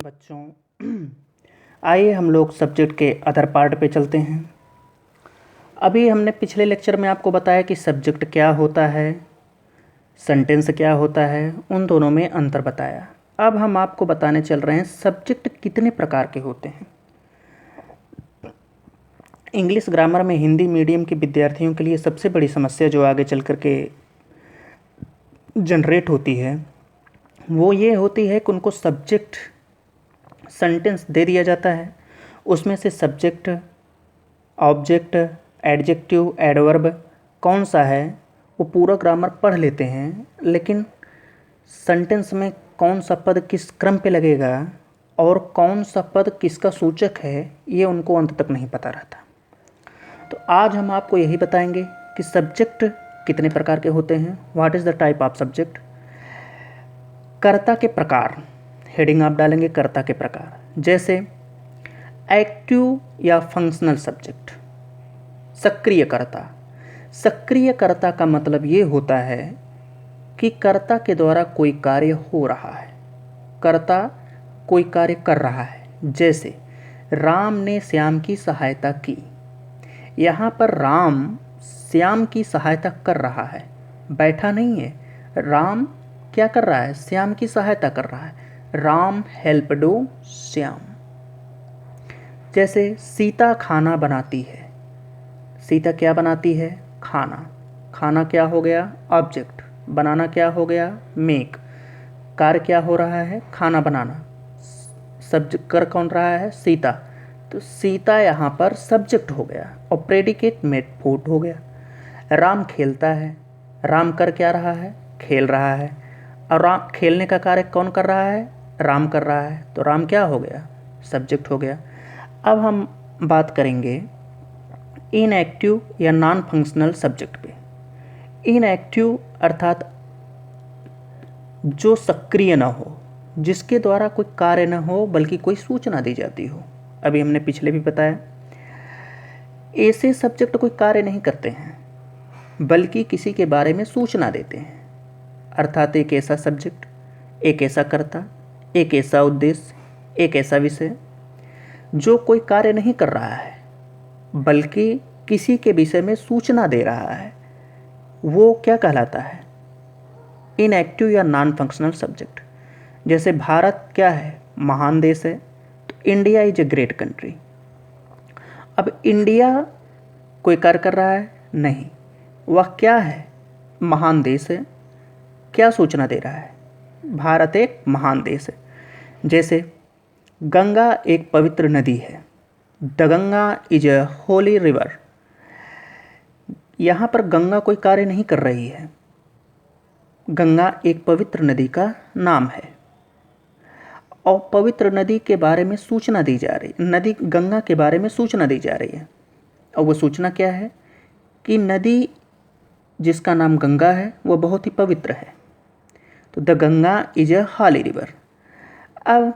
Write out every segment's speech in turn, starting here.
बच्चों, आइए हम लोग सब्जेक्ट के अदर पार्ट पे चलते हैं। अभी हमने पिछले लेक्चर में आपको बताया कि सब्जेक्ट क्या होता है, सेंटेंस क्या होता है, उन दोनों में अंतर बताया। अब हम आपको बताने चल रहे हैं सब्जेक्ट कितने प्रकार के होते हैं। इंग्लिश ग्रामर में हिंदी मीडियम के विद्यार्थियों के लिए सबसे बड़ी समस्या जो आगे चल कर के जनरेट होती है वो ये होती है कि उनको सब्जेक्ट सेंटेंस दे दिया जाता है, उसमें से सब्जेक्ट, ऑब्जेक्ट, एडजेक्टिव, एडवर्ब कौन सा है वो पूरा ग्रामर पढ़ लेते हैं, लेकिन सेंटेंस में कौन सा पद किस क्रम पे लगेगा और कौन सा पद किसका सूचक है ये उनको अंत तक नहीं पता रहता। तो आज हम आपको यही बताएंगे कि सब्जेक्ट कितने प्रकार के होते हैं, what is the type of subject. कर्ता के प्रकार, हेडिंग आप डालेंगे कर्ता के प्रकार, जैसे एक्टिव या फंक्शनल सब्जेक्ट। सक्रिय कर्ता, सक्रिय कर्ता का मतलब ये होता है कि कर्ता के द्वारा कोई कार्य हो रहा है, कर्ता कोई कार्य कर रहा है। जैसे राम ने श्याम की सहायता की, यहाँ पर राम श्याम की सहायता कर रहा है, बैठा नहीं है। राम क्या कर रहा है, श्याम की सहायता कर रहा है। राम हेल्प्ड श्याम। जैसे सीता खाना बनाती है, सीता क्या बनाती है, खाना। खाना क्या हो गया, ऑब्जेक्ट। बनाना क्या हो गया, मेक। कार्य क्या हो रहा है, खाना बनाना। सब्जेक्ट कर कौन रहा है, सीता। तो सीता यहाँ पर सब्जेक्ट हो गया और प्रेडिकेट मेड फूड हो गया। राम खेलता है, राम कर क्या रहा है, खेल रहा है। और राम खेलने का कार्य कौन कर रहा है, राम कर रहा है। तो राम क्या हो गया, सब्जेक्ट हो गया। अब हम बात करेंगे इनएक्टिव या नॉन फंक्शनल सब्जेक्ट पे। इनएक्टिव अर्थात जो सक्रिय न हो, जिसके द्वारा कोई कार्य न हो बल्कि कोई सूचना दी जाती हो। अभी हमने पिछले भी बताया, ऐसे सब्जेक्ट कोई कार्य नहीं करते हैं बल्कि किसी के बारे में सूचना देते हैं। अर्थात एक ऐसा सब्जेक्ट, एक ऐसा कर्ता, एक ऐसा उद्देश्य, एक ऐसा विषय जो कोई कार्य नहीं कर रहा है बल्कि किसी के विषय में सूचना दे रहा है, वो क्या कहलाता है, इनएक्टिव या नॉन फंक्शनल सब्जेक्ट। जैसे भारत क्या है, महान देश है, तो India is a great country. अब इंडिया कोई कार्य कर रहा है, नहीं, वह क्या है, महान देश है। क्या सूचना दे रहा है, भारत एक महान देश है। जैसे गंगा एक पवित्र नदी है, the Ganga is A Holi river. यहाँ पर गंगा कोई कार्य नहीं कर रही है, गंगा एक पवित्र नदी का नाम है और पवित्र नदी के बारे में सूचना दी जा रही, नदी गंगा के बारे में सूचना दी जा रही है। और वो सूचना क्या है कि नदी जिसका नाम गंगा है वो बहुत ही पवित्र है। तो the Ganga is a holy river. अब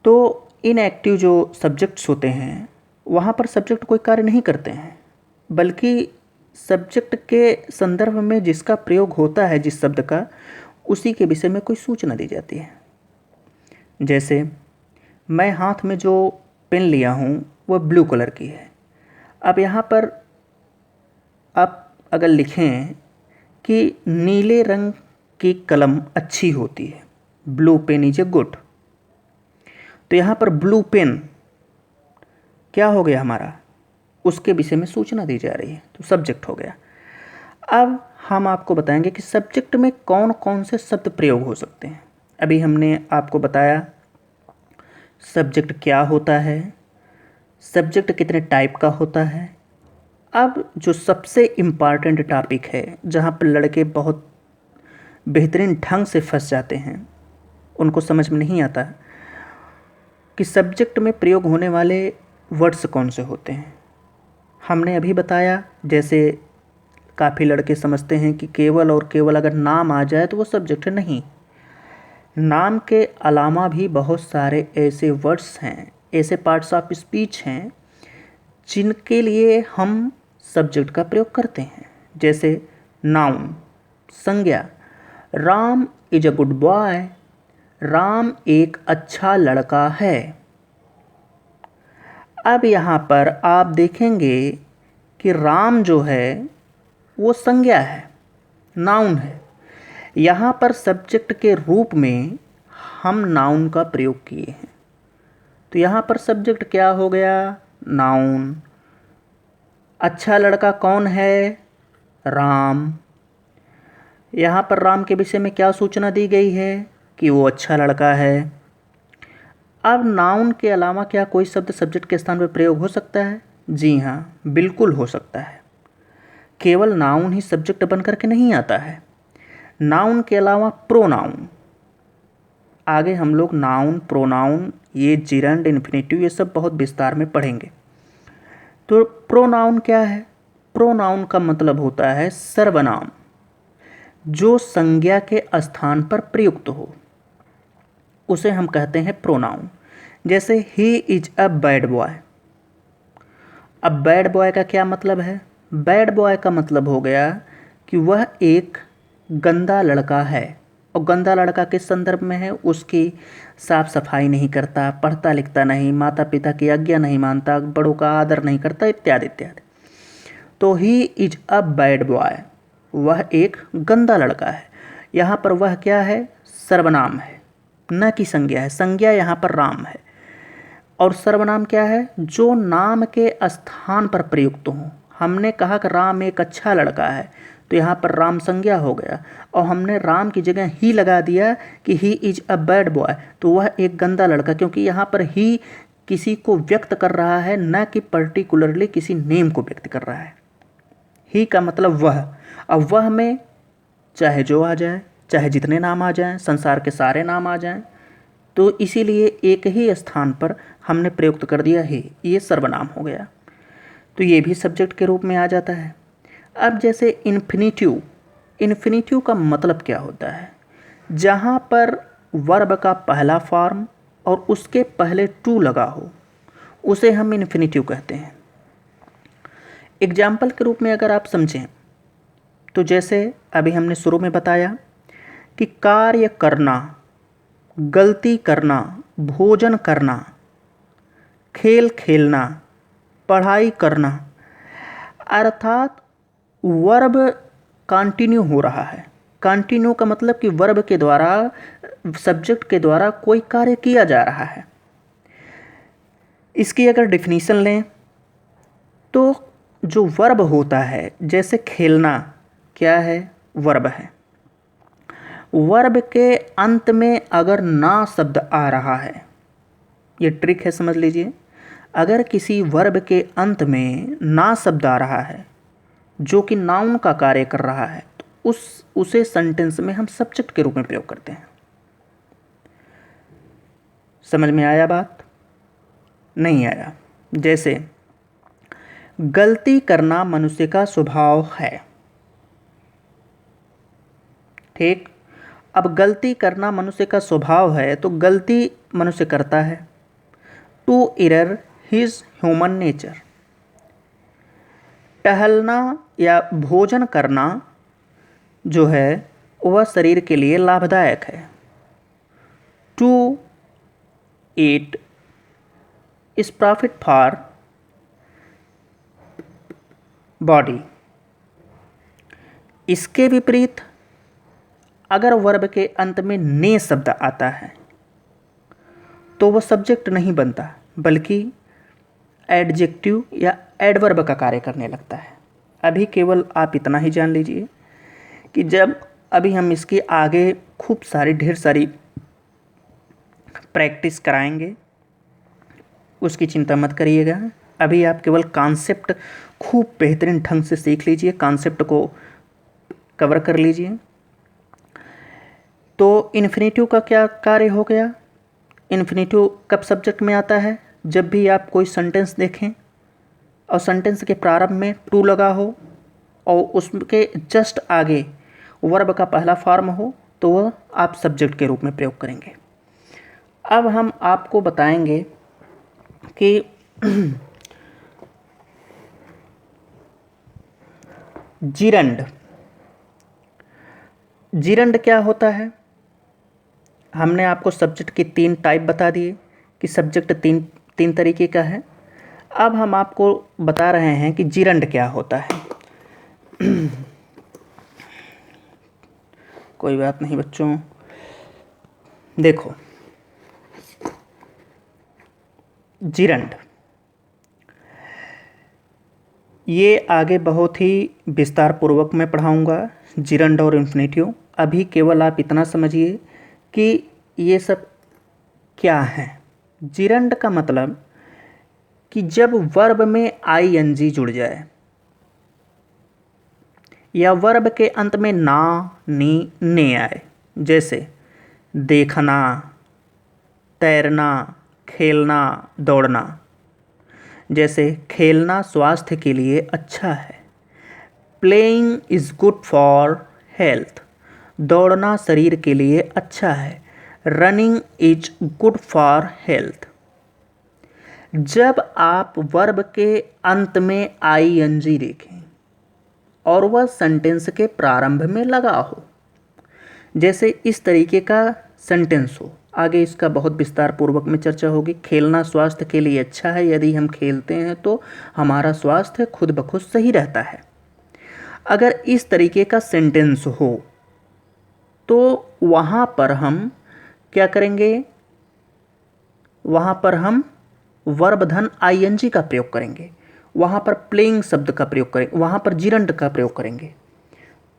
तो इनएक्टिव जो सब्जेक्ट्स होते हैं वहाँ पर सब्जेक्ट कोई कार्य नहीं करते हैं बल्कि सब्जेक्ट के संदर्भ में जिसका प्रयोग होता है, जिस शब्द का, उसी के विषय में कोई सूचना दी जाती है। जैसे मैं हाथ में जो पेन लिया हूँ वह ब्लू कलर की है। अब यहाँ पर आप अगर लिखें कि नीले रंग की कलम अच्छी होती है, blue pen is a good, तो यहाँ पर ब्लू पेन क्या हो गया हमारा, उसके विषय में सूचना दी जा रही है, तो सब्जेक्ट हो गया। अब हम आपको बताएंगे कि सब्जेक्ट में कौन कौन से शब्द प्रयोग हो सकते हैं। अभी हमने आपको बताया सब्जेक्ट क्या होता है, सब्जेक्ट कितने टाइप का होता है। अब जो सबसे इम्पॉर्टेंट टॉपिक है, जहाँ पर लड़के बहुत बेहतरीन ढंग से फंस जाते हैं, उनको समझ में नहीं आता कि सब्जेक्ट में प्रयोग होने वाले वर्ड्स कौन से होते हैं। हमने अभी बताया, जैसे काफ़ी लड़के समझते हैं कि केवल और केवल अगर नाम आ जाए तो वो सब्जेक्ट नहीं, नाम के अलावा भी बहुत सारे ऐसे वर्ड्स हैं, ऐसे पार्ट्स ऑफ स्पीच हैं जिनके लिए हम सब्जेक्ट का प्रयोग करते हैं। जैसे नाउन, संज्ञा, Ram is a good boy, Ram एक अच्छा लड़का है। अब यहाँ पर आप देखेंगे कि राम जो है वो संज्ञा है, नाउन है। यहाँ पर सब्जेक्ट के रूप में हम नाउन का प्रयोग किए हैं, तो यहाँ पर सब्जेक्ट क्या हो गया? नाउन। अच्छा लड़का कौन है? राम। यहाँ पर राम के विषय में क्या सूचना दी गई है? कि वो अच्छा लड़का है। अब नाउन के अलावा क्या कोई शब्द सब्जेक्ट के स्थान पर प्रयोग हो सकता है? जी हाँ, बिल्कुल हो सकता है। केवल नाउन ही सब्जेक्ट बनकर के नहीं आता है। नाउन के अलावा प्रोनाउन, आगे हम लोग नाउन, प्रोनाउन, ये जिरंड, इन्फिनेटिव, ये सब बहुत विस्तार में पढ़ेंगे। तो प्रोनाउन क्या है? प्रोनाउन का मतलब होता है सर्वनाम जो संज्ञा के स्थान पर प्रयुक्त हो, उसे हम कहते हैं प्रोनाउन। जैसे he is a bad boy. अब बैड बॉय का क्या मतलब है? बैड बॉय का मतलब हो गया कि वह एक गंदा लड़का है। और गंदा लड़का किस संदर्भ में है? उसकी साफ सफाई नहीं करता, पढ़ता लिखता नहीं, माता पिता की आज्ञा नहीं मानता, बड़ों का आदर नहीं करता, इत्यादि इत्यादि। तो he is a bad boy, वह एक गंदा लड़का है। यहाँ पर वह क्या है? सर्वनाम है, न कि संज्ञा है। संज्ञा यहाँ पर राम है। और सर्वनाम क्या है? जो नाम के स्थान पर प्रयुक्त हो। हमने कहा कि राम एक अच्छा लड़का है, तो यहाँ पर राम संज्ञा हो गया, और हमने राम की जगह ही लगा दिया कि he is a bad boy, तो वह एक गंदा लड़का, क्योंकि यहाँ पर ही किसी को व्यक्त कर रहा है, न कि पर्टिकुलरली किसी नेम को व्यक्त कर रहा है। ही का मतलब वह। अब वह में चाहे जो आ जाए, चाहे जितने नाम आ जाएं, संसार के सारे नाम आ जाएं, तो इसीलिए एक ही स्थान पर हमने प्रयुक्त कर दिया है, ये सर्वनाम हो गया। तो ये भी सब्जेक्ट के रूप में आ जाता है। अब जैसे इन्फिनेटिव, इन्फिनेटिव का मतलब क्या होता है? जहाँ पर वर्ब का पहला फॉर्म और उसके पहले टू लगा हो, उसे हम इन्फिनेटिव कहते हैं। एग्जाम्पल के रूप में अगर आप समझें तो जैसे अभी हमने शुरू में बताया कि कार्य करना, गलती करना, भोजन करना, खेल खेलना, पढ़ाई करना, अर्थात वर्ब कंटिन्यू हो रहा है। कंटिन्यू का मतलब कि वर्ब के द्वारा, सब्जेक्ट के द्वारा कोई कार्य किया जा रहा है। इसकी अगर डिफिनीशन लें तो जो वर्ब होता है, जैसे खेलना क्या है? वर्ब है। वर्ब के अंत में अगर ना शब्द आ रहा है, ये ट्रिक है, समझ लीजिए। अगर किसी वर्ब के अंत में ना शब्द आ रहा है जो कि नाउन का कार्य कर रहा है, तो उसे सेंटेंस में हम सब्जेक्ट के रूप में प्रयोग करते हैं। समझ में आया बात? नहीं आया? जैसे गलती करना मनुष्य का स्वभाव है। ठीक। अब गलती करना मनुष्य का स्वभाव है, तो गलती मनुष्य करता है। To error his human nature. टहलना या भोजन करना जो है वह शरीर के लिए लाभदायक है। To eat is profit for body. इसके विपरीत अगर वर्ब के अंत में ने शब्द आता है तो वह सब्जेक्ट नहीं बनता, बल्कि एडजेक्टिव या एडवर्ब का कार्य करने लगता है। अभी केवल आप इतना ही जान लीजिए कि जब अभी हम इसके आगे खूब सारी ढेर सारी प्रैक्टिस कराएंगे, उसकी चिंता मत करिएगा। अभी आप केवल कॉन्सेप्ट खूब बेहतरीन ढंग से सीख लीजिए, कॉन्सेप्ट को कवर कर लीजिए। तो इन्फिनेटिव का क्या कार्य हो गया? इन्फिनेटिव कब सब्जेक्ट में आता है? जब भी आप कोई सेंटेंस देखें और सेंटेंस के प्रारंभ में टू लगा हो और उसके जस्ट आगे वर्ब का पहला फॉर्म हो, तो वह आप सब्जेक्ट के रूप में प्रयोग करेंगे। अब हम आपको बताएंगे कि जिरंड, जिरंड क्या होता है? हमने आपको सब्जेक्ट की 3 टाइप बता दिए कि सब्जेक्ट तीन तीन तरीके का है। अब हम आपको बता रहे हैं कि जिरंड क्या होता है। कोई बात नहीं बच्चों, देखो जिरंड ये आगे बहुत ही विस्तार पूर्वक मैं पढ़ाऊँगा, जिरंड और इन्फिनेटिव। अभी केवल आप इतना समझिए कि ये सब क्या है। जिरंड का मतलब कि जब वर्ब में आईएनजी जुड़ जाए या वर्ब के अंत में ना, नी, ने आए, जैसे देखना, तैरना, खेलना, दौड़ना। जैसे खेलना स्वास्थ्य के लिए अच्छा है, playing is good for health, दौड़ना शरीर के लिए अच्छा है, running is good for health. जब आप वर्ब के अंत में आईएनजी देखें और वह सेंटेंस के प्रारंभ में लगा हो, जैसे इस तरीके का सेंटेंस हो, आगे इसका बहुत विस्तार पूर्वक में चर्चा होगी। खेलना स्वास्थ्य के लिए अच्छा है, यदि हम खेलते हैं तो हमारा स्वास्थ्य खुद ब खुद सही रहता है। अगर इस तरीके का सेंटेंस हो तो वहाँ पर हम क्या करेंगे, वहाँ पर हम वर्ब धन आईएनजी का प्रयोग करेंगे, वहाँ पर प्लेइंग शब्द का प्रयोग करेंगे, वहाँ पर जिरंड का प्रयोग करेंगे।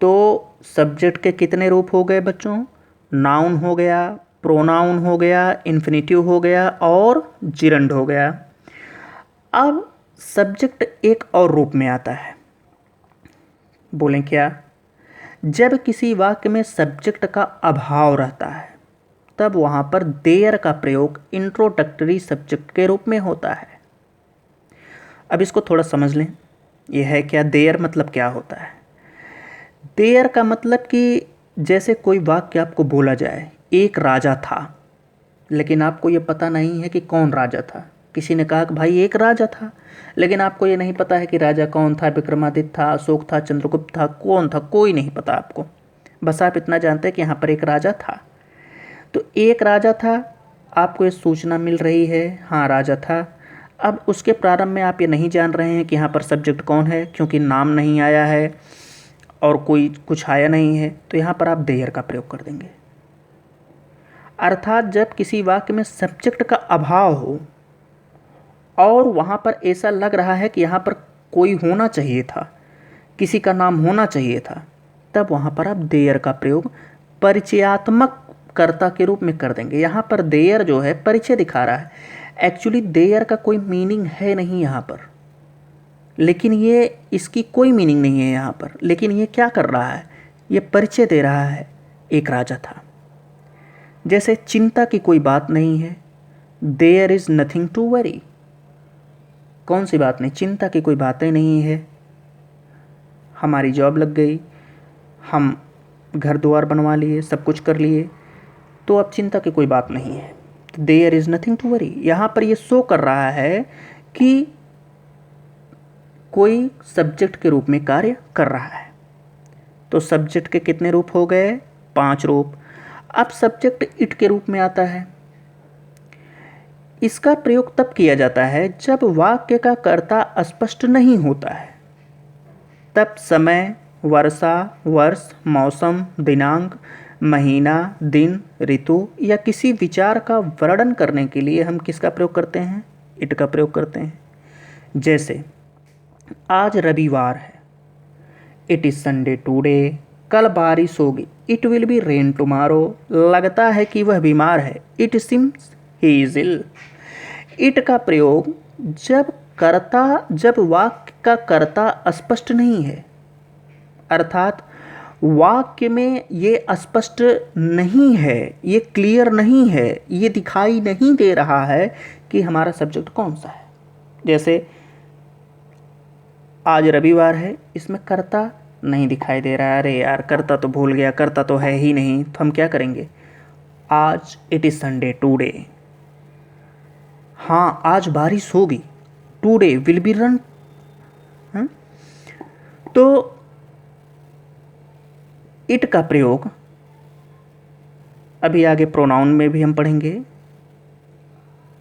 तो सब्जेक्ट के कितने रूप हो गए बच्चों? नाउन हो गया, प्रोनाउन हो गया, इन्फिनेटिव हो गया और जिरंड हो गया। अब सब्जेक्ट एक और रूप में आता है, बोलें क्या? जब किसी वाक्य में सब्जेक्ट का अभाव रहता है तब वहाँ पर देयर का प्रयोग इंट्रोडक्टरी सब्जेक्ट के रूप में होता है। अब इसको थोड़ा समझ लें, यह है क्या? देयर मतलब क्या होता है? देयर का मतलब कि जैसे कोई वाक्य आपको बोला जाए, एक राजा था, लेकिन आपको ये पता नहीं है कि कौन राजा था। किसी ने कहा कि भाई एक राजा था, लेकिन आपको ये नहीं पता है कि राजा कौन था, विक्रमादित्य था, अशोक था, चंद्रगुप्त था, कौन था, कोई नहीं पता आपको। बस आप इतना जानते हैं कि यहाँ पर एक राजा था। तो एक राजा था, आपको ये सूचना मिल रही है, हाँ राजा था। अब उसके प्रारंभ में आप ये नहीं जान रहे हैं कि यहाँ पर सब्जेक्ट कौन है, क्योंकि नाम नहीं आया है और कोई कुछ आया नहीं है, तो यहाँ पर आप देयर का प्रयोग कर देंगे। अर्थात जब किसी वाक्य में सब्जेक्ट का अभाव हो और वहाँ पर ऐसा लग रहा है कि यहाँ पर कोई होना चाहिए था, किसी का नाम होना चाहिए था, तब वहाँ पर आप देयर का प्रयोग परिचयात्मक कर्ता के रूप में कर देंगे। यहाँ पर देयर जो है परिचय दिखा रहा है। एक्चुअली देयर का कोई मीनिंग है नहीं यहाँ पर, लेकिन ये इसकी कोई मीनिंग नहीं है यहाँ पर, लेकिन ये क्या कर रहा है? ये परिचय दे रहा है, एक राजा था। जैसे चिंता की कोई बात नहीं है, there is nothing to worry. कौन सी बात नहीं? चिंता की कोई बातें नहीं है, हमारी जॉब लग गई, हम घर द्वार बनवा लिए, सब कुछ कर लिए, तो अब चिंता की कोई बात नहीं है। तो there is nothing to worry, यहाँ पर ये शो कर रहा है कि कोई सब्जेक्ट के रूप में कार्य कर रहा है। तो सब्जेक्ट के कितने रूप हो गए? 5 रूप। अब सब्जेक्ट इट के रूप में आता है। इसका प्रयोग तब किया जाता है जब वाक्य का कर्ता स्पष्ट नहीं होता है, तब समय, वर्षा, वर्ष, मौसम, दिनांक, महीना, दिन, ऋतु या किसी विचार का वर्णन करने के लिए हम किसका प्रयोग करते हैं? इट का प्रयोग करते हैं। जैसे आज रविवार है, इट इज़ संडे टुडे। कल बारिश होगी, it will be rain tomorrow. लगता है कि वह बीमार है, it seems he is ill. It का प्रयोग जब वाक्य का कर्ता स्पष्ट नहीं है, अर्थात वाक्य में ये स्पष्ट नहीं है, ये क्लियर नहीं है, ये दिखाई नहीं दे रहा है कि हमारा सब्जेक्ट कौन सा है। जैसे आज रविवार है, इसमें कर्ता नहीं दिखाई दे रहा है, अरे यार कर्ता तो भूल गया, कर्ता तो है ही नहीं, तो हम क्या करेंगे? आज इट इज़ संडे टुडे। हाँ आज बारिश होगी, टुडे विल बी रन। तो इट का प्रयोग अभी आगे प्रोनाउन में भी हम पढ़ेंगे।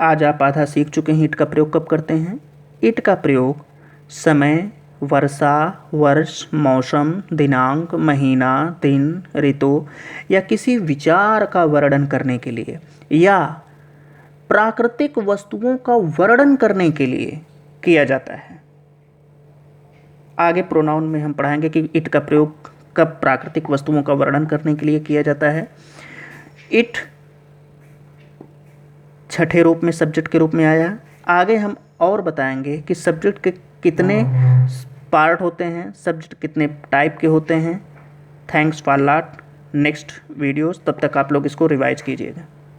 आज आप आधा सीख चुके हैं इट का प्रयोग कब करते हैं। इट का प्रयोग समय, वर्षा, वर्ष, मौसम, दिनांक, महीना, दिन, ऋतु या किसी विचार का वर्णन करने के लिए या प्राकृतिक वस्तुओं का वर्णन करने के लिए किया जाता है। आगे प्रोनाउन में हम पढ़ाएंगे कि इट का प्रयोग कब प्राकृतिक वस्तुओं का वर्णन करने के लिए किया जाता है। इट छठे रूप में सब्जेक्ट के रूप में आया। आगे हम और बताएंगे कि सब्जेक्ट के कितने पार्ट होते हैं, सब्जेक्ट कितने टाइप के होते हैं। Thanks for lot. Next videos, तब तक आप लोग इसको रिवाइज कीजिएगा।